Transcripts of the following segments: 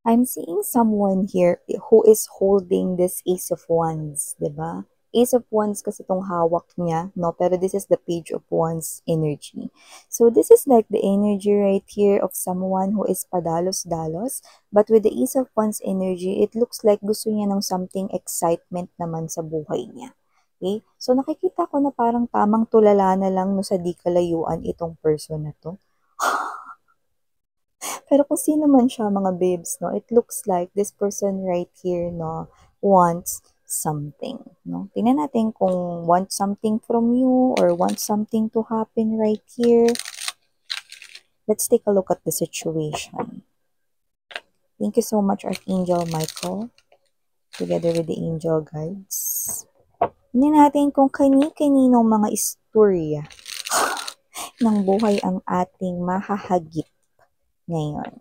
I'm seeing someone here who is holding this Ace of Wands, 'di ba? Ace of Wands kasi itong hawak niya, no? Pero this is the Page of Wands energy. So this is like the energy right here of someone who is padalos-dalos. But with the Ace of Wands energy, it looks like gusto niya ng something excitement naman sa buhay niya. Okay? So nakikita ko na parang tamang tulala na lang no sa di kalayuan itong person na to. Pero kung sino man siya, mga babes, no, it looks like this person right here, no, wants something, no. Tingnan natin kung wants something from you or wants something to happen right here. Let's take a look at the situation. Thank you so much, Archangel Michael, together with the angel guides. Tingnan natin kung kani-kaninong mga istorya ng buhay ang ating mahahagip ngayon.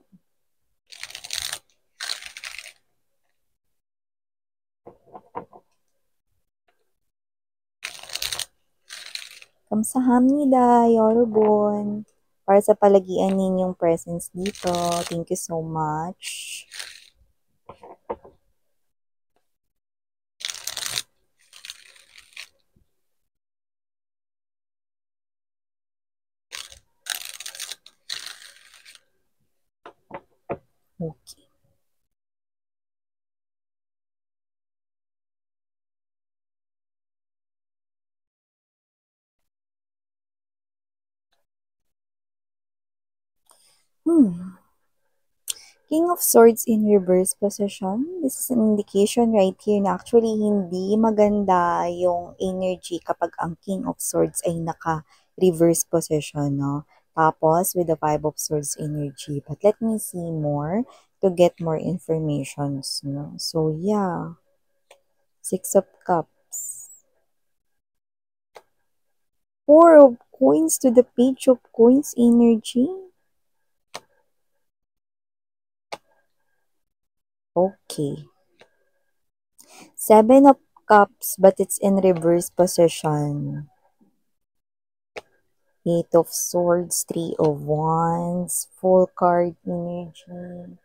Kamsahamnida, Yorobon. Para sa palagian ninyong presence dito. Thank you so much. Okay. King of Swords in reverse position. This is an indication right here na actually hindi maganda yung energy kapag ang King of Swords ay naka-reverse position, no? Tapos, with the Five of Swords energy. But let me see more to get more informations, no? So, yeah. Six of Cups. Four of Coins to the Page of Coins energy. Okay. Seven of Cups, but it's in reverse position. Eight of Swords, Three of Wands, full card energy.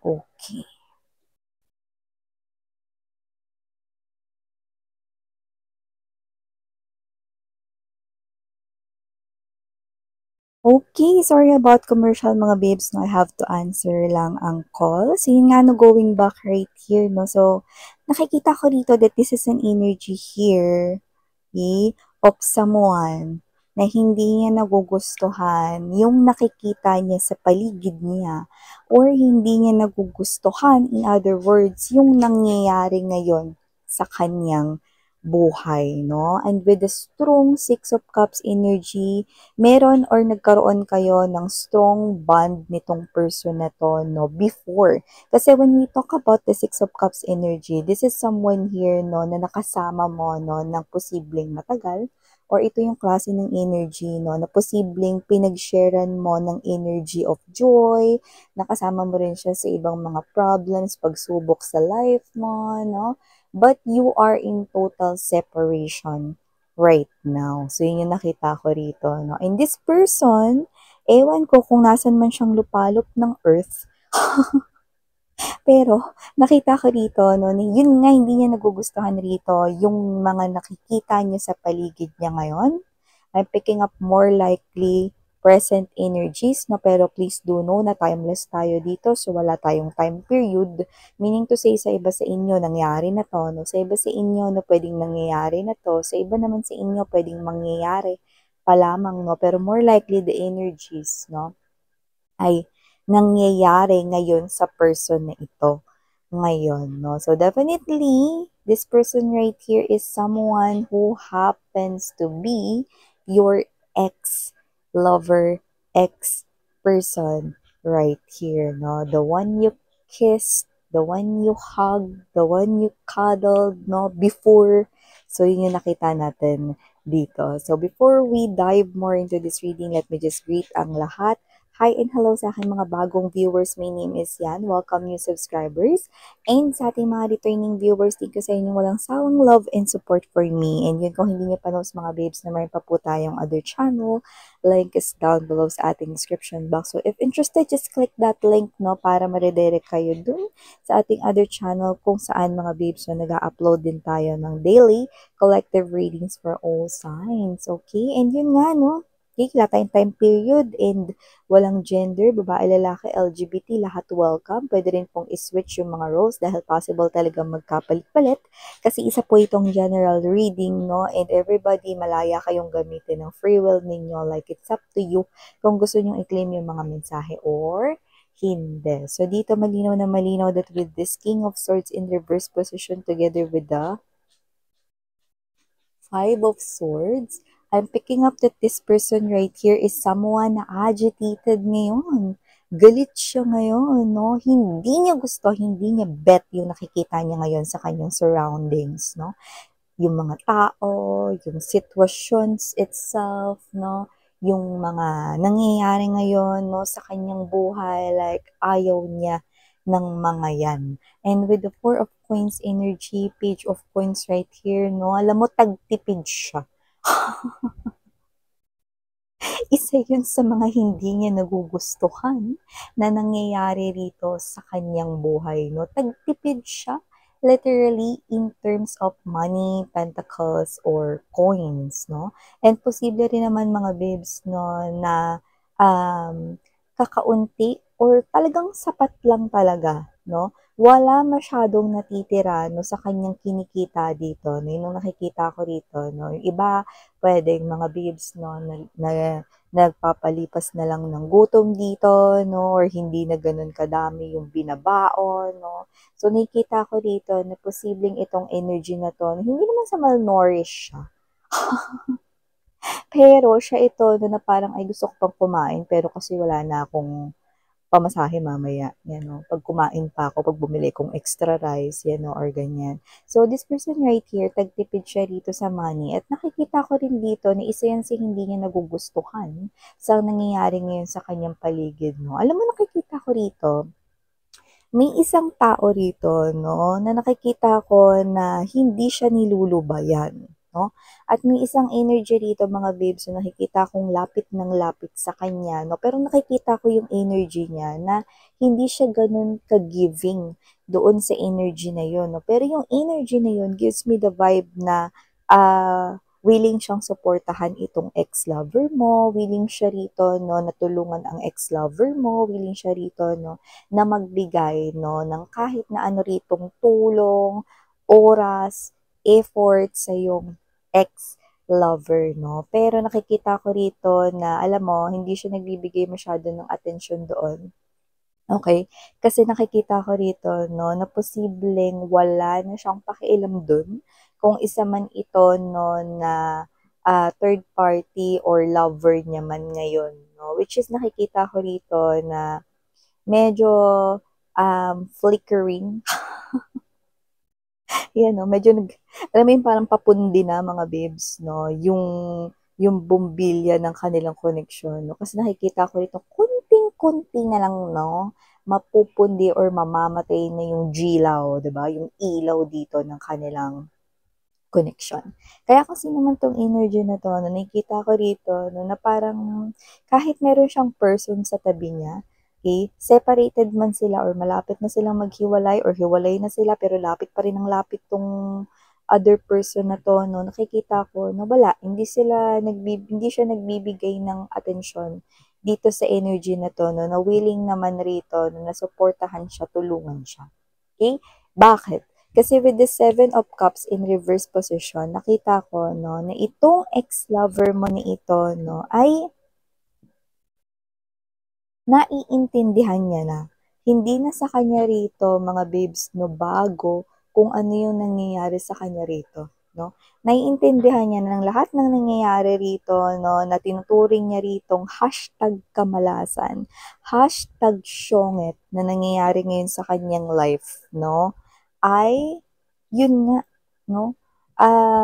Okay. Okay, sorry about commercial mga babes, no? I have to answer lang ang call. So, yun nga, no, going back right here, no? So, nakikita ko dito that this is an energy here, okay, of someone na hindi niya nagugustuhan yung nakikita niya sa paligid niya or hindi niya nagugustuhan, in other words, yung nangyayari ngayon sa kanyang buhay, no? And with the strong Six of Cups energy, meron or nagkaroon kayo ng strong bond nitong person na to, no, before. Kasi when we talk about the Six of Cups energy, this is someone here, no, na nakasama mo, no, ng posibleng matagal, or ito yung klase ng energy, no, na posibleng pinag-sharean mo ng energy of joy, nakasama mo rin siya sa ibang mga problems, pagsubok sa life mo, no, but you are in total separation right now. So, yun yung nakita ko rito, no? And this person, ewan ko kung nasan man siyang lupalop ng earth, pero nakita ko rito, no, yun nga hindi niya nagugustuhan rito, yung mga nakikita niya sa paligid niya ngayon. I'm picking up more likely present energies, no, pero please do know na timeless tayo dito, so wala tayong time period. Meaning to say, sa iba sa inyo, nangyari na to, no, sa iba sa inyo, no, pwedeng nangyayari na to, sa iba naman sa inyo, pwedeng mangyayari pa lamang, no, pero more likely the energies, no, ay nangyayari ngayon sa person na ito ngayon, no? So, definitely, this person right here is someone who happens to be your ex-lover, ex-person right here, no? The one you kissed, the one you hugged, the one you cuddled, no? Before. So, yun yung nakita natin dito. So, before we dive more into this reading, let me just greet ang lahat. Hi and hello sa aking mga bagong viewers. My name is Yan. Welcome new subscribers. And sa ating mga returning viewers, thank you sa inyong walang sawang love and support for me. And yun, kung hindi niyo pa know sa mga babes na mayroon pa po tayong other channel, link is down below sa ating description box. So if interested, just click that link no para ma-redirect kayo dun sa ating other channel kung saan mga babes na nag-upload din tayo ng daily collective readings for all signs. Okay? And yun nga, no? Okay, wala tayong time period and walang gender, babae, lalaki, LGBT, lahat welcome. Pwede rin pong iswitch yung mga roles dahil possible talaga magkapalit-palit. Kasi isa po itong general reading, no? And everybody, malaya kayong gamitin ng free will ninyo. Like, it's up to you kung gusto nyong i-claim yung mga mensahe or hindi. So, dito malinaw na malinaw that with this King of Swords in reverse position together with the Five of Swords, I'm picking up that this person right here is someone na agitated ngayon. Galit siya ngayon, no? Hindi niya gusto, hindi niya bet yung nakikita niya ngayon sa kanyang surroundings, no? Yung mga tao, yung situations itself, no? Yung mga nangyayari ngayon, no, sa kanyang buhay, like, ayaw niya ng mga yan. And with the Four of Coins energy, Page of Coins right here, no, alam mo, tagtipid siya. Isa yun sa mga hindi niya nagugustuhan na nangyayari rito sa kanyang buhay, no? Tagtipid siya, literally in terms of money, pentacles, or coins, no? And posible rin naman mga babes, no, na kakaunti or talagang sapat lang talaga, no? Wala masyadong natitira, no, sa kanyang kinikita dito, no? Yung nakikita ko rito, no? Yung iba, pwedeng mga babes, no, na nagpapalipas na lang ng gutom dito, no, or hindi na ganun kadami yung binabaon, no. So, nakikita ko dito na posibleng itong energy na to, hindi naman sa malnourished siya. Pero, siya ito na parang, ay gusto ko pang kumain, pero kasi wala na akong pamasahe mamaya, yan o. Pag kumain pa ako, pag bumili kong extra rice, yan o, or ganyan. So, this person right here, tagtipid siya rito sa money. At nakikita ko rin dito na isa yan si hindi niya nagugustuhan sa nangyayari ngayon sa kanyang paligid, no. Alam mo, nakikita ko rito, may isang tao rito, no, na nakikita ko na hindi siya nilulubayan, no? At may isang energy rito, mga babes, na nakikita kong lapit ng lapit sa kanya, no? Pero nakikita ko yung energy niya na hindi siya ganun ka-giving doon sa energy na yun, no? Pero yung energy na yun gives me the vibe na willing siyang suportahan itong ex-lover mo, willing siya rito, no, natulungan ang ex-lover mo, willing siya rito, no, na magbigay, no, ng kahit na ano ritong tulong, oras, effort sa iyong ex-lover, no. Pero nakikita ko rito na, alam mo, hindi siya nagbibigay masyado ng atensyon doon. Okay? Kasi nakikita ko rito, no, na posibleng wala na siyang pakialam dun kung isa man ito, no, na third party or lover niya man ngayon, no? Which is nakikita ko rito na medyo flickering. Yan, no, medyo alam mo yun, parang papundi na mga babes, no, yung bumbilya ng kanilang connection, no, kasi nakikita ko rito, kunting-kunti na lang, no, mapupundi or mamamatay na yung gilaw, 'di ba? Yung ilaw dito ng kanilang connection. Kaya kasi naman tong energy na to, no, nakikita ko rito, no, na parang kahit meron siyang person sa tabi niya, okay, separated man sila or malapit na silang maghiwalay or hiwalay na sila pero lapit pa rin ang lapit tong other person na to, no, nakikita ko na wala, hindi siya nagbibigay ng atensyon dito sa energy na to, no, na willing naman rito, no, na suportahan siya, tulungan siya. Okay? Bakit? Kasi with the Seven of Cups in reverse position, nakita ko, no, na itong ex-lover mo na ito, no, ay naiintindihan niya na. Hindi na sa kanya rito, mga babes, no, bago kung ano yung nangyayari sa kanya rito, no. Naiintindihan niya na ng lahat ng nangyayari rito, no, na tinuturing niya ritong hashtag kamalasan, hashtag syongit na nangyayari ngayon sa kanyang life, no, ay yun nga, no,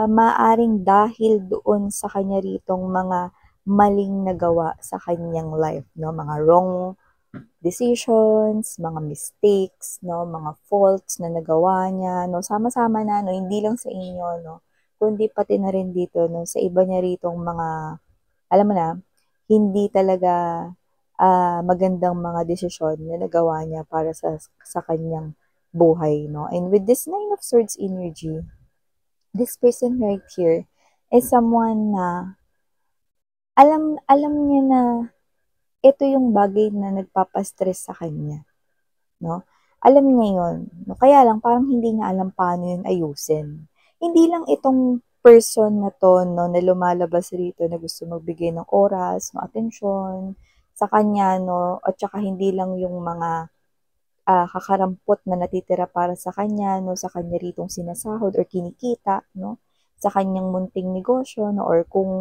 maaring dahil doon sa kanya ritong mga maling nagawa sa kanyang life, no? Mga wrong decisions, mga mistakes, no? Mga faults na nagawa niya, no? Sama-sama na, no? Hindi lang sa inyo, no? Kundi pati na rin dito, no? Sa iba niya ritong mga, alam mo na, hindi talaga magandang mga desisyon na nagawa niya para sa kanyang buhay, no? And with this Nine of Swords energy, this person right here is someone na alam niya na ito yung bagay na nagpapastress sa kanya, no? Alam niya yun, no? Kaya lang parang hindi niya alam paano yun ayusin. Hindi lang itong person na to, no, na lumalabas rito na gusto magbigay ng oras, no, atensyon sa kanya, no, at saka hindi lang yung mga kakarampot na natitira para sa kanya, no, sa kanya ritong sinasahod or kinikita, no, sa kanyang munting negosyo, no, or kung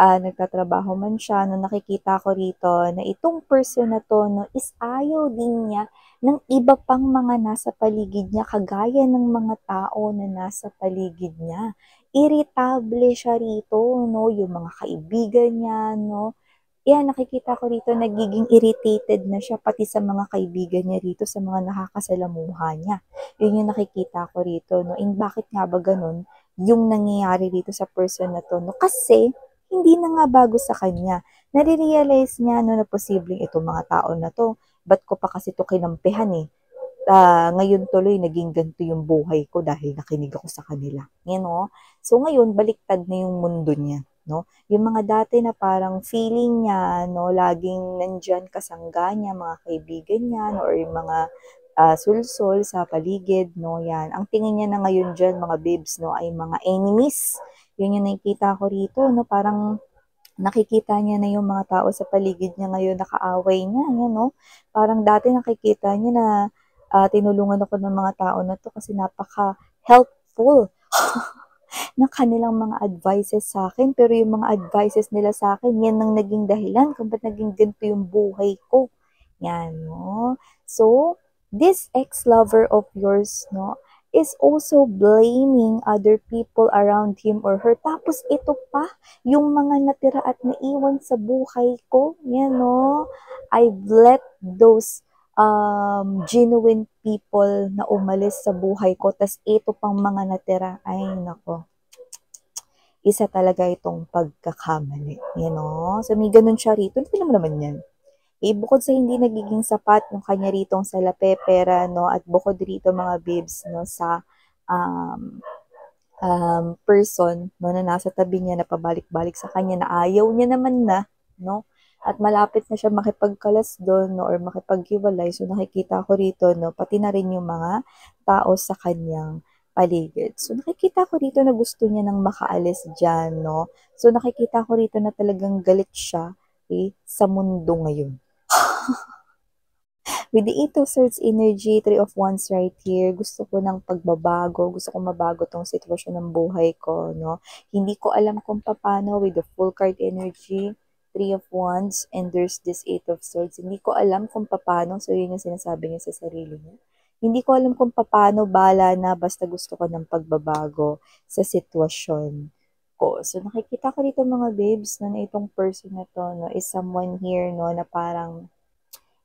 nagtatrabaho man siya, no, nakikita ko rito na itong person na to, no, is ayaw din niya ng iba pang mga nasa paligid niya, kagaya ng mga tao na nasa paligid niya. Irritable siya rito, no, yung mga kaibigan niya, no, yan, nakikita ko rito nagiging irritated na siya pati sa mga kaibigan niya rito, sa mga nakakasalamuha niya. Yun yung nakikita ko rito, no? And bakit nga ba ganun yung nangyayari dito sa person na to, no? Kasi, hindi na nga bago sa kanya. Nare-realize niya, no, na posibleng itong mga tao na to, ba't ko pa kasi to kinampihan eh? Ngayon tuloy naging ganito yung buhay ko dahil nakinig ako sa kanila. You know? So ngayon, baliktad na yung mundo niya. No? Yung mga dati na parang feeling niya, no, laging nandyan kasangga niya, mga kaibigan niya, no, or yung mga sulsol sa paligid, no, yan. Ang tingin niya na ngayon dyan, mga babes, no, ay mga enemies. Yun yung nakikita ko rito, no, parang nakikita niya na yung mga tao sa paligid niya ngayon nakaaway niya, yan, no? Parang dati nakikita niya na tinulungan ako ng mga tao na to kasi napaka-helpful ng kanilang mga advices sa akin. Pero yung mga advices nila sa akin, yan ang naging dahilan kung ba't naging ganito yung buhay ko. Yan, no? So, this ex-lover of yours, no, is also blaming other people around him or her. Tapos ito pa, yung mga natira at naiwan sa buhay ko, yan, no? I've let those genuine people na umalis sa buhay ko, tas ito pang mga natira, ay nako, isa talaga itong pagkakamali, you know? So may ganun siya rito, hindi naman yan. Bukod sa hindi nagiging sapat yung kanya ritong salapi, pera, no, at bukod rito mga babes, no, sa um, person, no, na nasa tabi niya na pabalik-balik sa kanya na ayaw niya naman na, no, at malapit na siya makipagkalas doon, no, or makipaghiwalay. So nakikita ko rito, no, pati na rin yung mga tao sa kanyang paligid. So nakikita ko rito na gusto niya nang makaalis dyan, no. So nakikita ko rito na talagang galit siya sa mundo ngayon. With the Eight of Swords energy, Three of Wands right here, gusto ko ng pagbabago, gusto ko mabago tong sitwasyon ng buhay ko, no? Hindi ko alam kung paano with the full card energy, Three of Wands, and there's this Eight of Swords. Hindi ko alam kung paano, so yun yung sinasabi niya sa sarili niya. Hindi ko alam kung paano, bala na, basta gusto ko ng pagbabago sa sitwasyon ko. So nakikita ko dito mga babes, no, na itong person na to, no, is someone here, no, na parang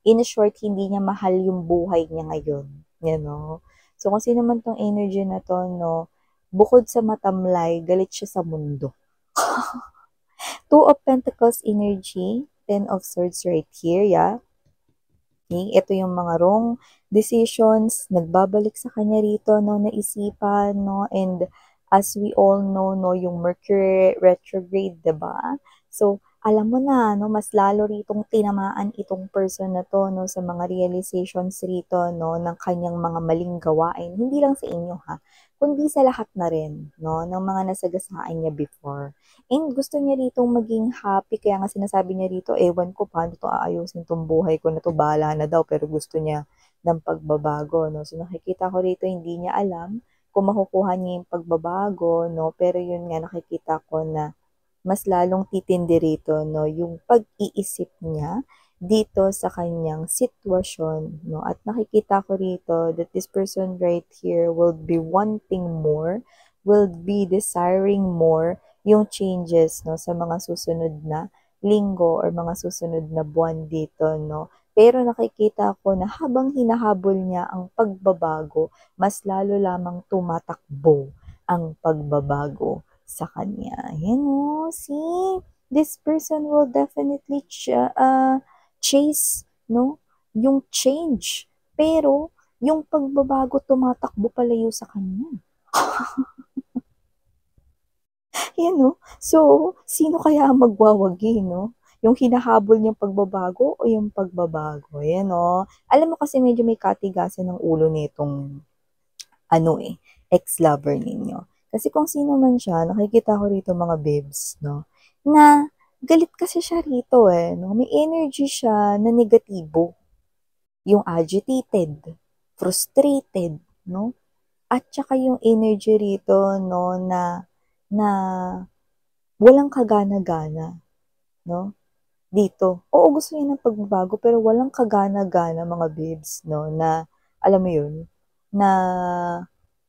in short, hindi niya mahal yung buhay niya ngayon. You know? So, kung sino man tong energy na to, no, bukod sa matamlay, galit siya sa mundo. Two of Pentacles energy, Ten of Swords right here, yeah. Okay, ito yung mga wrong decisions, nagbabalik sa kanya rito, no, naisipan, no, and as we all know, no, yung Mercury retrograde, diba? So, alam mo na, no, mas lalo ritong tinamaan itong person na to, no, sa mga realizations rito, no, ng kanyang mga maling gawain. Hindi lang sa inyo, ha, kundi sa lahat na rin, no, ng mga nasagasaan niya before. And gusto niya ritong maging happy, kaya nga sinasabi niya rito, ewan ko paano to aayusin tong buhay ko na to, bahala na daw, pero gusto niya ng pagbabago, no. So nakikita ko rito, hindi niya alam kung makukuha niya yung pagbabago, no, pero yun nga nakikita ko na mas lalong titindi rito, no, yung pag-iisip niya dito sa kanyang sitwasyon, no, at nakikita ko rito that this person right here will be wanting more, will be desiring more, yung changes 'no, sa mga susunod na linggo or mga susunod na buwan dito 'no. Pero nakikita ko na habang hinahabol niya ang pagbabago, mas lalo lamang tumatakbo ang pagbabago sa kanya. Ayan oh, see? This person will definitely chase 'no, yung change. Pero yung pagbabago tumatakbo palayo sa kanya. 'Yan 'no. So, sino kaya ang magwawagi 'no? Yung hinahabol niyang pagbabago o yung pagbabago? Ayan 'no. Alam mo kasi medyo may katigasan ng ulo nitong ano, ex-lover ninyo. Kasi kung sino man siya, nakikita ko rito mga babes 'no, na galit kasi siya rito, 'no. May energy siya na negatibo, yung agitated, frustrated 'no, at tsaka yung energy rito 'no na na walang kagana-gana 'no, dito. Oo, gusto niya ng pagbabago pero walang kagana-gana mga babes 'no, na alam mo 'yun, na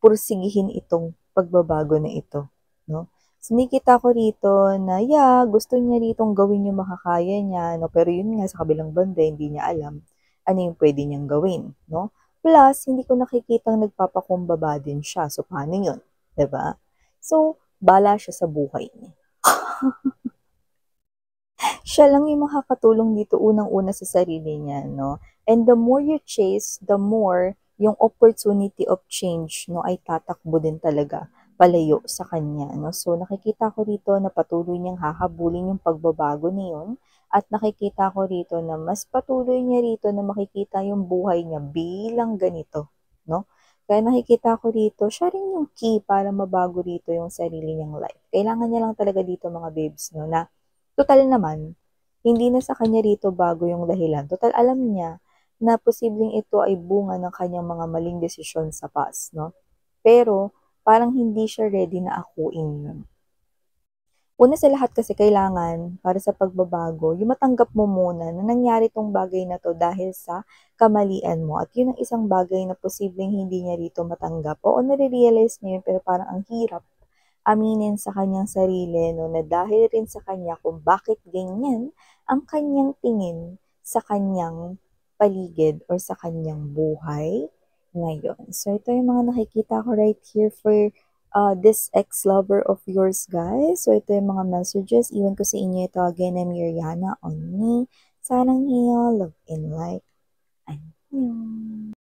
pursigihin itong pagbabago na ito 'no. So, nakikita ko rito na, yeah, gusto niya ritong gawin yung makakaya niya 'no, pero 'yun nga sa kabilang banda hindi niya alam ano yung puwede niyang gawin 'no. Plus hindi ko nakikitang nagpapakumbaba din siya, so paano 'yun, 'di ba? So, bahala siya sa buhay niya. Siya lang yung makakatulong dito unang-una sa sarili niya 'no, and the more you chase, the more yung opportunity of change 'no, ay tatakbo din talaga palayo sa kanya 'no. So, nakikita ko rito na patuloy niyang hahabulin yung pagbabago na yun at nakikita ko rito na mas patuloy niya rito na makikita yung buhay niya bilang ganito 'no. Kaya nakikita ko rito siya rin yung key para mabago rito yung sarili niyang life. Kailangan niya lang talaga dito mga babes 'no na tutal naman, hindi na sa kanya rito bago yung dahilan. Total alam niya na posibleng ito ay bunga ng kanyang mga maling desisyon sa past, 'no? Pero parang hindi siya ready na akuin yun. Una sa lahat kasi kailangan para sa pagbabago, yung matanggap mo muna na nangyari 'tong bagay na 'to dahil sa kamalian mo at yun ang isang bagay na posibleng hindi niya rito matanggap. Oo, nare-realize niya yun pero parang ang hirap aminin sa kanyang sarili 'no, na dahil rin sa kanya kung bakit ganyan ang kanyang tingin sa kanyang paligid or sa kanyang buhay ngayon. So ito yung mga nakikita ko right here for, this ex-lover of yours, guys. So ito yung mga messages, iwan ko sa inyo ito. Again, I'm Yuriana on me. Sarang hiyo, love and light. Annyeong.